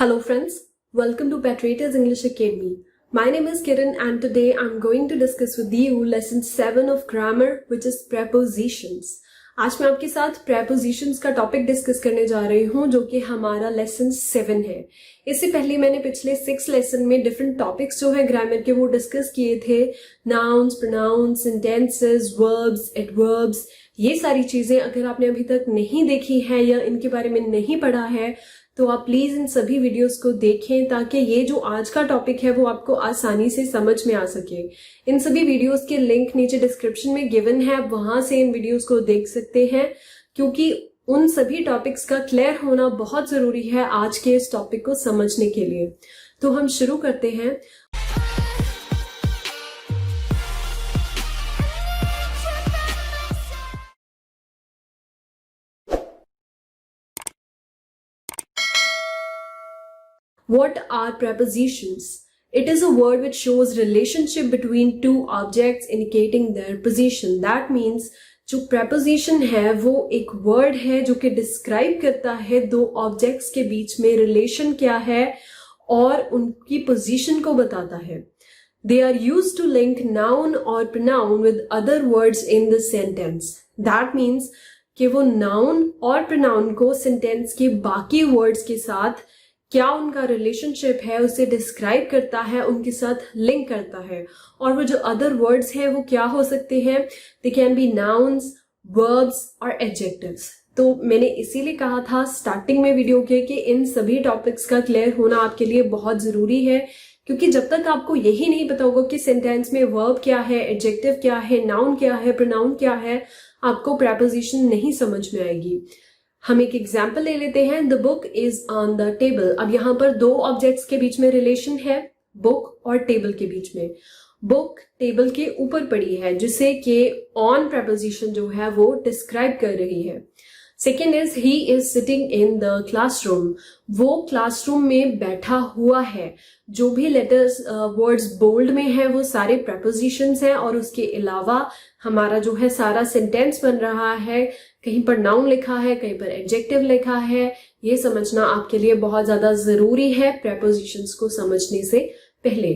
Hello friends, welcome to Patrator's English Academy. My name is Kiran and today I'm going to discuss with you lesson 7 of grammar which is prepositions. आज मैं आपके साथ prepositions का topic discuss करने जा रही हूँ जो कि हमारा लेसन 7 है. इससे पहले मैंने पिछले 6 लेसन में डिफरेंट टॉपिक्स जो है ग्रामर के वो डिस्कस किए थे. Nouns, pronouns, sentences, verbs, adverbs, ये सारी चीजें अगर आपने अभी तक नहीं देखी है या इनके बारे में नहीं पढ़ा है तो आप प्लीज इन सभी वीडियोस को देखें ताकि ये जो आज का टॉपिक है वो आपको आसानी से समझ में आ सके. इन सभी वीडियोस के लिंक नीचे डिस्क्रिप्शन में गिवन है, आप वहां से इन वीडियोस को देख सकते हैं क्योंकि उन सभी टॉपिक्स का क्लियर होना बहुत जरूरी है आज के इस टॉपिक को समझने के लिए. तो हम शुरू करते हैं. What are prepositions? It is a word which shows relationship between two objects indicating their position. That means जो preposition है वो एक word है जो कि describe करता है दो objects के बीच में relation क्या है और उनकी position को बताता है. They are used to link noun or pronoun with other words in the sentence. That means कि वो noun और pronoun को sentence के बाकी words के साथ क्या उनका रिलेशनशिप है उसे डिस्क्राइब करता है, उनके साथ लिंक करता है. और वो जो अदर वर्ड्स हैं वो क्या हो सकते हैं? They can be nouns, verbs और एडजेक्टिव्स. तो मैंने इसीलिए कहा था स्टार्टिंग में वीडियो के कि इन सभी टॉपिक्स का क्लियर होना आपके लिए बहुत जरूरी है क्योंकि जब तक आपको यही नहीं पता होगा कि सेंटेंस में वर्ब क्या है, एडजेक्टिव क्या है, नाउन क्या है, प्रोनाउन क्या है, आपको प्रेपोजिशन नहीं समझ में आएगी. हम एक एग्जाम्पल ले लेते हैं. The book is on the table. अब यहाँ पर दो ऑब्जेक्ट्स के बीच में रिलेशन है, बुक और टेबल के बीच में. बुक टेबल के ऊपर पड़ी है जिसे कि ऑन प्रेपोजिशन जो है वो डिस्क्राइब कर रही है. Second is he is sitting in the classroom. वो क्लासरूम में बैठा हुआ है. जो भी लेटर्स वर्ड्स बोल्ड में है वो सारे प्रेपोजिशंस हैं और उसके अलावा हमारा जो है सारा सेंटेंस बन रहा है. कहीं पर नाउन लिखा है, कहीं पर एडजेक्टिव लिखा है. ये समझना आपके लिए बहुत ज्यादा जरूरी है प्रेपोजिशंस को समझने से पहले.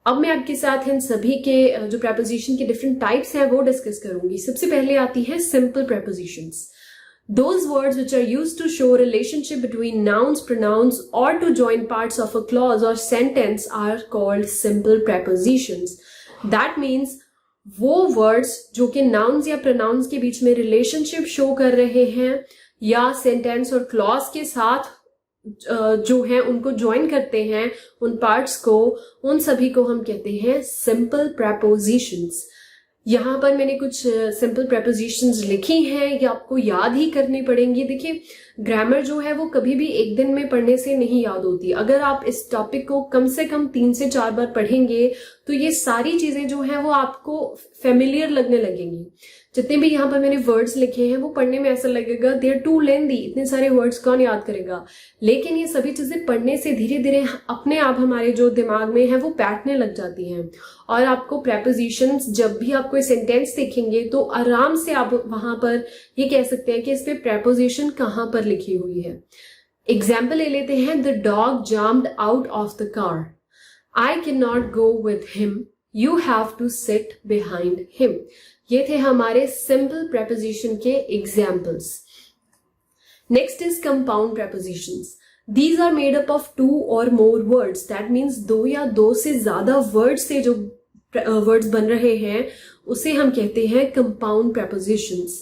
अब मैं आपके साथ इन सभी के जो प्रेपोजिशन के डिफरेंट टाइप्स हैं वो डिस्कस करूंगी. सबसे पहले आती है simple prepositions. Those words which are used to show relationship between nouns, pronouns or to join parts of a clause or sentence are called simple prepositions. That means वो words जो कि नाउन्स या pronounce के बीच में relationship show कर रहे हैं या सेंटेंस और क्लॉज के साथ जो है उनको ज्वाइन करते हैं उन पार्ट्स को, उन सभी को हम कहते हैं सिंपल प्रेपोजिशंस. यहाँ पर मैंने कुछ सिंपल प्रेपोजिशंस लिखी हैं, ये आपको याद ही करनी पड़ेंगी. देखिए ग्रामर जो है वो कभी भी एक दिन में पढ़ने से नहीं याद होती. अगर आप इस टॉपिक को कम से कम 3 से 4 बार पढ़ेंगे तो ये सारी चीजें जो है वो आपको फेमिलियर लगने लगेंगी. जितने भी यहाँ पर मैंने वर्ड्स लिखे हैं वो पढ़ने में ऐसा लगेगा दे आर टू लेंथी, इतने सारे वर्ड्स कौन याद करेगा. लेकिन ये सभी चीजें पढ़ने से धीरे धीरे अपने आप हमारे जो दिमाग में है वो बैठने लग जाती हैं और आपको प्रेपोजिशंस जब भी आप कोई सेंटेंस देखेंगे तो आराम से आप वहां पर ये कह सकते हैं कि इस पे प्रेपोजिशन कहाँ पर लिखी हुई है. एग्जाम्पल ले लेते हैं. The dog jumped out of the car. I can not go with him. You have to sit behind him. ये थे हमारे सिंपल प्रेपोजिशन के examples. Next is compound prepositions. These are made up of 2 or more words. That means 2 या 2 से ज्यादा words से जो words बन रहे हैं उसे हम कहते हैं compound prepositions.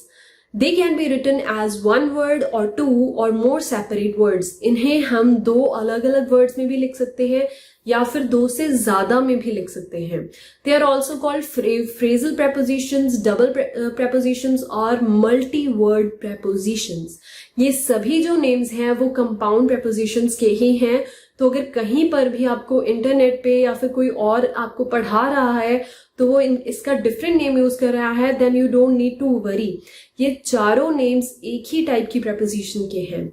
They can be written as one word or 2 or more separate words. इन्हें हम 2 अलग अलग वर्ड्स में भी लिख सकते हैं या फिर 2 से ज्यादा में भी लिख सकते हैं. They are also called phrasal prepositions, double prepositions और multi-word prepositions. ये सभी जो नेम्स हैं वो कंपाउंड प्रेपोजिशंस के ही हैं. तो अगर कहीं पर भी आपको इंटरनेट पे या फिर कोई और आपको पढ़ा रहा है तो वो इसका डिफरेंट नेम यूज कर रहा है, then you don't need to worry. ये चारों नेम्स एक ही टाइप की प्रेपोजिशन के हैं.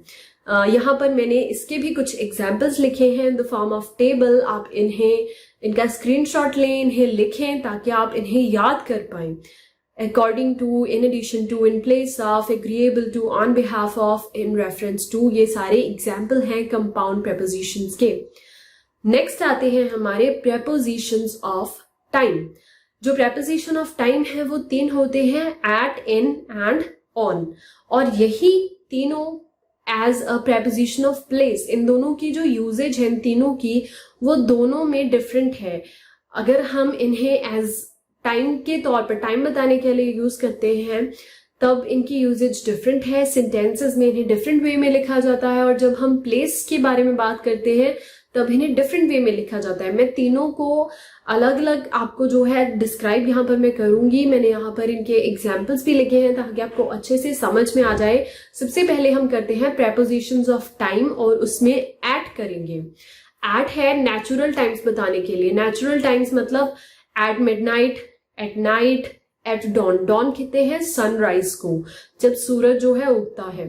यहाँ पर मैंने इसके भी कुछ एग्जाम्पल्स लिखे हैं in the form of table. आप इनका स्क्रीनशॉट लें, इन्हें लिखें ताकि आप इन्हें याद कर पाएं. according to, in addition to, in place of, agreeable to, on behalf of, in reference to, ये सारे एग्जाम्पल हैं कंपाउंड prepositions के। नेक्स्ट आते हैं हमारे prepositions of time। जो preposition of time है वो 3 होते हैं, at, in and on, और यही तीनों as a preposition of place, इन दोनों की जो यूजेज है इन तीनों की वो दोनों में डिफरेंट है। अगर हम इन्हें एज टाइम के तौर पर, टाइम बताने के लिए यूज करते हैं, तब इनकी यूजेज डिफरेंट है, सेंटेंसेस में इन्हें डिफरेंट वे में लिखा जाता है, और जब हम प्लेस के बारे में बात करते हैं तब इन्हें डिफरेंट वे में लिखा जाता है। मैं तीनों को अलग अलग आपको जो है डिस्क्राइब यहाँ पर मैं करूंगी। मैंने यहाँ पर इनके एग्जाम्पल्स भी लिखे हैं ताकि आपको अच्छे से समझ में आ जाए। सबसे पहले हम करते हैं prepositions ऑफ टाइम, और उसमें एट करेंगे। एट है नेचुरल टाइम्स बताने के लिए। नेचुरल टाइम्स मतलब at midnight, at night, at dawn. Dawn कहते हैं सनराइज को, जब सूरज जो है उगता है।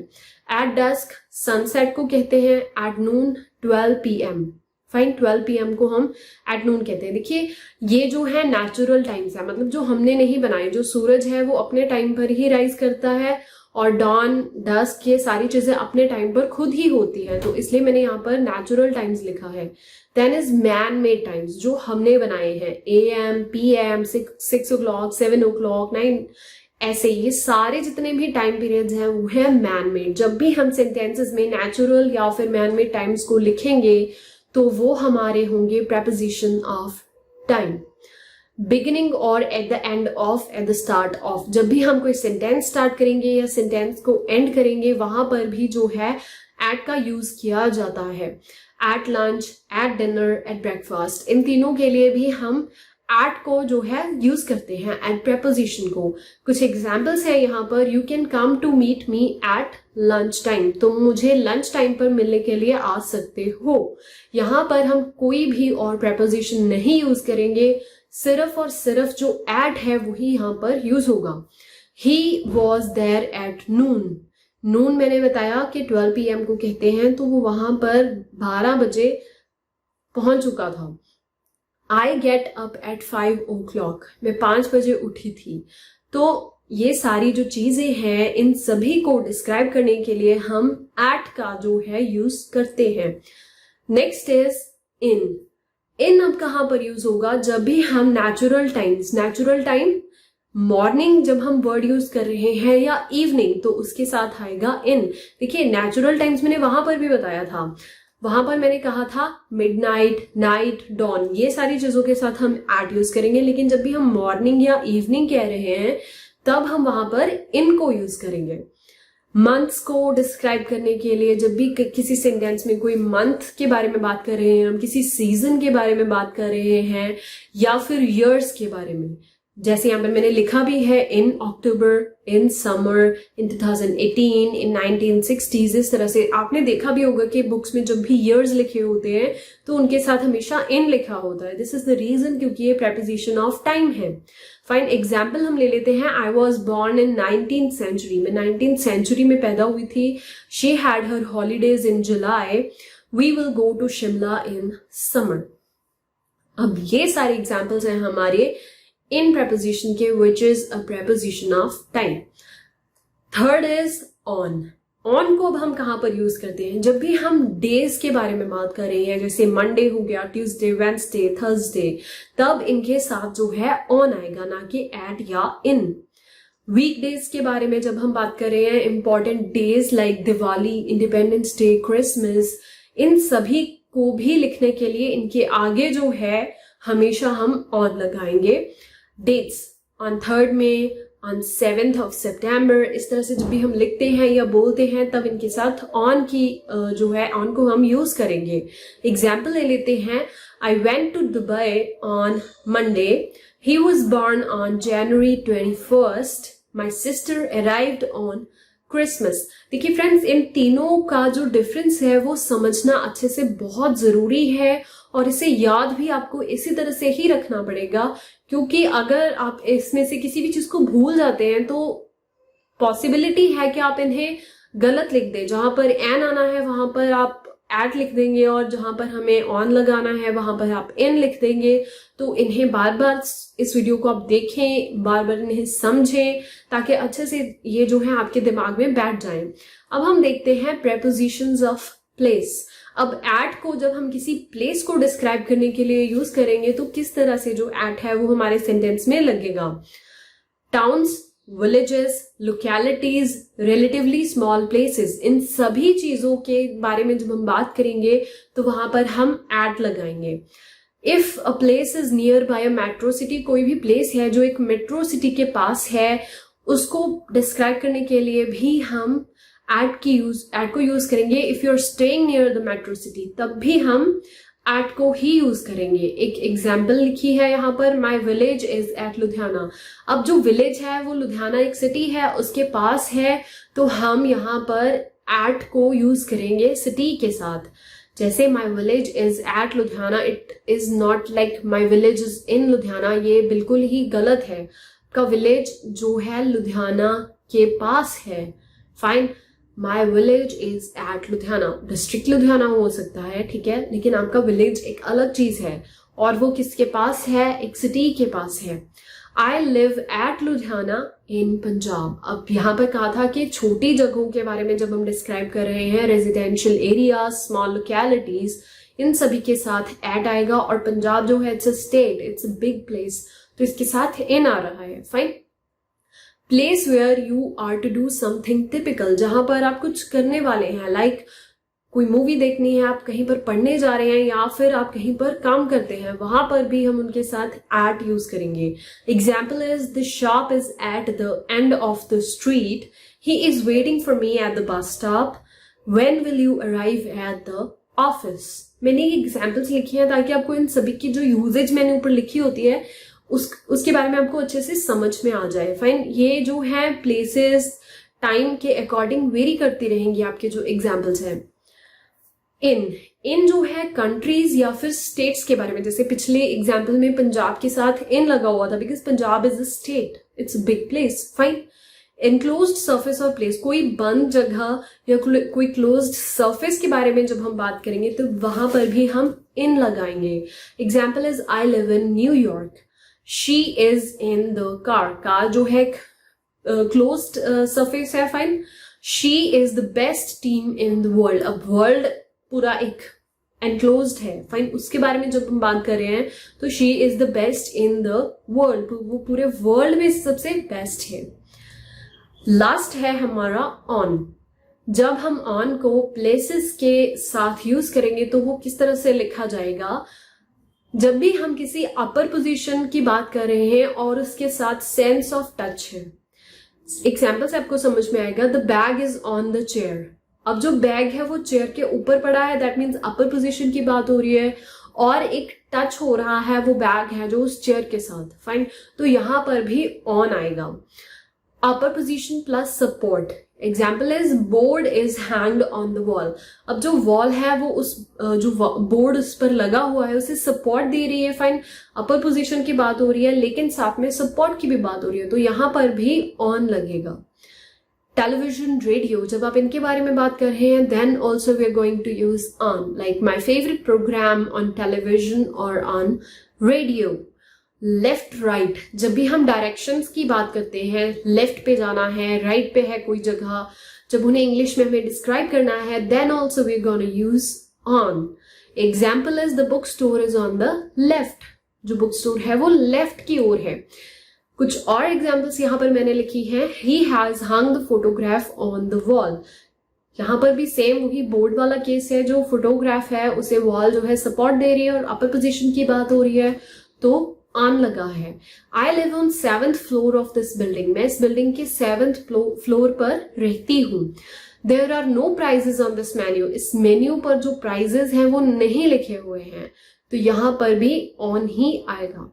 एट डस्क सनसेट को कहते हैं। At noon 12 PM, fine, 12 PM को हम एट नून कहते हैं। देखिए ये जो है नेचुरल टाइम्स है, मतलब जो हमने नहीं बनाए। जो सूरज है वो अपने टाइम पर ही राइज करता है, और डॉन, डस्क, ये सारी चीजें अपने टाइम पर खुद ही होती है, तो इसलिए मैंने यहाँ पर नेचुरल टाइम्स लिखा है। Then is man made times, जो हमने बनाए हैं। AM, PM, 6 o'clock, 7 o'clock, 9, ऐसे ये सारे जितने भी टाइम पीरियड्स हैं वो है मैन मेड। जब भी हम सेंटेंसेस में नेचुरल या फिर मैन मेड टाइम्स को लिखेंगे तो वो हमारे होंगे preposition ऑफ टाइम। बिगिनिंग और at the end of, at the start of, जब भी हम कोई सेंटेंस स्टार्ट करेंगे या सेंटेंस को एंड करेंगे वहां पर भी जो है एट का यूज किया जाता है। At lunch, at dinner, at breakfast, इन तीनों के लिए भी हम एट को जो है यूज करते हैं, एट preposition को। कुछ एग्जाम्पल्स हैं यहाँ पर। You can come to meet me at lunch time, तुम मुझे लंच टाइम पर मिलने के लिए आ सकते हो। यहाँ पर हम कोई भी और preposition नहीं यूज करेंगे, सिर्फ और सिर्फ जो एट है वही यहाँ पर यूज होगा। He was there at noon. Noon मैंने बताया कि 12 PM को कहते हैं, तो वो वहां पर 12 बजे पहुंच चुका था। I get up at 5 o'clock, मैं 5 बजे उठी थी। तो ये सारी जो चीजें हैं इन सभी को डिस्क्राइब करने के लिए हम एट का जो है यूज करते हैं। Next is in. इन अब कहां पर यूज होगा? जब भी हम natural times, natural time morning जब हम वर्ड यूज कर रहे हैं, या इवनिंग, तो उसके साथ आएगा इन। देखिए नेचुरल टाइम्स मैंने वहां पर भी बताया था, वहां पर मैंने कहा था मिडनाइट, नाइट, डॉन, ये सारी चीजों के साथ हम एट यूज करेंगे। लेकिन जब भी हम मॉर्निंग या इवनिंग कह रहे हैं तब हम वहां पर इन को यूज करेंगे। मंथ्स को डिस्क्राइब करने के लिए जब भी किसी सेंटेंस में कोई मंथ के बारे में बात कर रहे हैं, हम किसी सीजन के बारे में बात कर रहे हैं, या फिर ईयर्स के बारे में, जैसे यहाँ पर मैंने लिखा भी है इन अक्टूबर, in summer, in 2018, in 1960s, इस तरह से आपने देखा भी होगा कि बुक्स में जब भी ईयर्स लिखे होते हैं तो उनके साथ हमेशा इन लिखा होता है। दिस इज द रीजन, क्योंकि ये preposition ऑफ टाइम है। फाइन, एग्जाम्पल हम ले लेते हैं। I was born in 19th century, मैं 19th century में पैदा हुई थी। She had her holidays in July, we will go to Shimla in summer. अब ये सारे एग्जाम्पल्स हैं हमारे इन preposition के, which is a preposition of time. Third is on. On को अब हम कहां पर यूज करते हैं? जब भी हम डेज के बारे में बात कर रहे हैं, जैसे मंडे हो गया, ट्यूसडे, वेडनेसडे, थर्सडे, तब इनके साथ जो है ऑन आएगा, ना कि एट या इन। वीकडेज के बारे में जब हम बात कर रहे हैं, important days like Diwali, independence day, Christmas, इन सभी को भी लिखने के लिए इनके आगे जो है हमेशा हम ऑन लगाएंगे। डेट्स ऑन 3rd में, ऑन 7th of September, इस तरह से जब भी हम लिखते हैं या बोलते हैं तब इनके साथ ऑन की जो है ऑन को हम यूज करेंगे। एग्जाम्पल ले लेते हैं। I went to Dubai on Monday, he was born on January 21st, my sister arrived on Christmas. देखिए फ्रेंड्स, इन तीनों का जो डिफरेंस है वो समझना अच्छे से बहुत जरूरी है, और इसे याद भी आपको इसी तरह से ही रखना पड़ेगा, क्योंकि अगर आप इसमें से किसी भी चीज को भूल जाते हैं तो पॉसिबिलिटी है कि आप इन्हें गलत लिख दें। जहां पर एन आना है वहां पर आप एट लिख देंगे और जहां पर हमें ऑन लगाना है वहां पर आप इन लिख देंगे। तो इन्हें बार बार इस वीडियो को आप देखें, बार बार इन्हें समझें ताकि अच्छे से ये जो है आपके दिमाग में बैठ जाएं। अब हम देखते हैं प्रेपोजिशंस ऑफ प्लेस। अब एट को जब हम किसी प्लेस को डिस्क्राइब करने के लिए यूज करेंगे तो किस तरह से जो एट है वो हमारे सेंटेंस में लगेगा। Towns, villages, localities, relatively small places, इन सभी चीजों के बारे में जब हम बात करेंगे तो वहां पर हम एट लगाएंगे। If a place is near by a metro city, कोई भी प्लेस है जो एक मेट्रो सिटी के पास है, उसको डिस्क्राइब करने के लिए भी हम एट को यूज करेंगे। If you are staying near the metro city, तब भी हम एट को ही यूज करेंगे। एक एग्जाम्पल लिखी है यहाँ पर, my village is at Ludhiana. अब जो विलेज है वो लुधियाना एक सिटी है उसके पास है, तो हम यहाँ पर एट को यूज करेंगे सिटी के साथ। जैसे my village is at Ludhiana, it is not like my village is in Ludhiana, ये बिल्कुल ही गलत है। का विलेज जो है लुधियाना के पास है। Fine, my village is at Ludhiana, district Ludhiana हो सकता है, ठीक है, लेकिन आपका विलेज एक अलग चीज है और वो किसके पास है, एक सिटी के पास है। आई लिव एट लुधियाना इन पंजाब। अब यहाँ पर कहा था कि छोटी जगहों के बारे में जब हम डिस्क्राइब कर रहे हैं, रेजिडेंशियल एरिया, स्मॉल लोकेलिटीज, इन सभी के साथ एट आएगा। और पंजाब जो है it's a state, it's a big place, तो इसके साथ इन आ रहा है। Fine, place where you are to do something typical, जहां पर आप कुछ करने वाले हैं, लाइक कोई मूवी देखनी है, आप कहीं पर पढ़ने जा रहे हैं या फिर आप कहीं पर काम करते हैं, वहां पर भी हम उनके साथ एट यूज करेंगे। Example is the shop is at the end of the street, he is waiting for me at the bus stop, when will you arrive at the office. मैंने ये एग्जाम्पल्स लिखी हैं ताकि आपको इन सभी की जो यूजेज मैंने ऊपर लिखी होती है उसके बारे में आपको अच्छे से समझ में आ जाए। फाइन, ये जो है प्लेसेस टाइम के अकॉर्डिंग वेरी करती रहेंगी आपके जो एग्जाम्पल्स हैं। इन जो है कंट्रीज या फिर स्टेट्स के बारे में, जैसे पिछले एग्जाम्पल में पंजाब के साथ इन लगा हुआ था because Punjab is a state, it's a big place. Fine, enclosed surface और प्लेस, कोई बंद जगह या कोई क्लोज्ड सरफेस के बारे में जब हम बात करेंगे तो वहां पर भी हम इन लगाएंगे। Example is I live in New York, she is in the car. Car जो है क्लोज्ड सरफेस है। Fine, she is the best team in the world. अब वर्ल्ड पूरा एक एनक्लोज्ड है। फाइन, उसके बारे में जब हम बात कर रहे हैं तो she is the best in the world, तो वो पूरे वर्ल्ड में सबसे बेस्ट है। लास्ट है हमारा ऑन। जब हम ऑन को प्लेसेस के साथ यूज करेंगे तो वो किस तरह से लिखा जाएगा। जब भी हम किसी अपर पोजीशन की बात कर रहे हैं और उसके साथ सेंस ऑफ टच है, एग्जाम्पल से आपको समझ में आएगा। The bag is on the chair. अब जो बैग है वो चेयर के ऊपर पड़ा है, दैट मीन्स अपर पोजीशन की बात हो रही है और एक टच हो रहा है वो बैग है जो उस चेयर के साथ। फाइन, तो यहां पर भी ऑन आएगा। Upper position plus support, example is board is hanged on the wall. अब जो वॉल है वो उस जो बोर्ड उस पर लगा हुआ है उसे सपोर्ट दे रही है। फाइन, अपर पोजीशन की बात हो रही है लेकिन साथ में सपोर्ट की भी बात हो रही है, तो यहां पर भी ऑन लगेगा। टेलीविजन, रेडियो, जब आप इनके बारे में बात कर रहे हैं then also we are going to use on, like my favourite program on television और ऑन रेडियो। लेफ्ट राइट, जब भी हम डायरेक्शंस की बात करते हैं, लेफ्ट पे जाना है, राइट पे है कोई जगह, जब उन्हें इंग्लिश में हमें डिस्क्राइब करना है then also we are gonna use on. Example is the book store is on the left, जो बुक स्टोर है वो लेफ्ट की ओर है। कुछ और एग्जाम्पल्स यहाँ पर मैंने लिखी है। He has hung the photograph on the wall. यहाँ पर भी सेम वही बोर्ड वाला केस है, जो फोटोग्राफ है उसे वॉल जो है सपोर्ट दे रही है और अपर पोजीशन की बात हो रही है तो ऑन लगा है। I live on 7th floor of this building, मैं इस बिल्डिंग के 7th फ्लोर पर रहती हूँ। There are no prices on this menu, इस मेन्यू पर जो प्राइजेस हैं वो नहीं लिखे हुए हैं, तो यहां पर भी ऑन ही आएगा।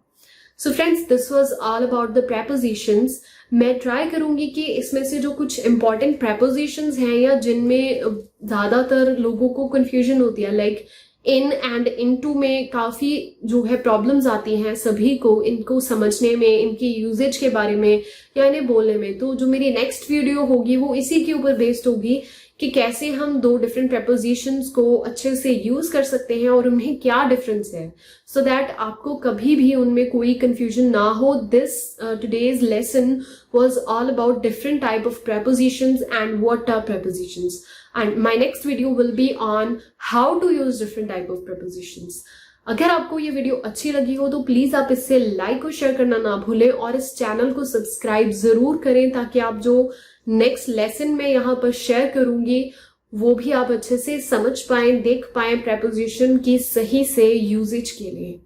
So friends, this was all about the prepositions. मैं ट्राई करूंगी कि इसमें से जो कुछ इंपॉर्टेंट प्रेपोजिशंस हैं या जिनमें ज्यादातर लोगों को कंफ्यूजन होती है, लाइक इन एंड इनटू में काफी जो है प्रॉब्लम्स आती हैं सभी को, इनको समझने में, इनकी यूजेज के बारे में या इन्हें बोलने में। तो जो मेरी नेक्स्ट वीडियो होगी वो इसी के ऊपर बेस्ड होगी कि कैसे हम दो डिफरेंट prepositions को अच्छे से यूज कर सकते हैं और उन्हें क्या डिफरेंस है, so that आपको कभी भी उनमें कोई confusion ना हो. This today's lesson was all about different type of prepositions and what are prepositions. And my next video will be on how to use different type of prepositions. अगर आपको ये वीडियो अच्छी लगी हो तो प्लीज आप इससे लाइक और शेयर करना ना भूलें और इस चैनल को सब्सक्राइब जरूर करें, ताकि आप जो नेक्स्ट लेसन में यहाँ पर शेयर करूंगी वो भी आप अच्छे से समझ पाएं, देख पाएं preposition की सही से यूजेज के लिए.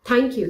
Thank you.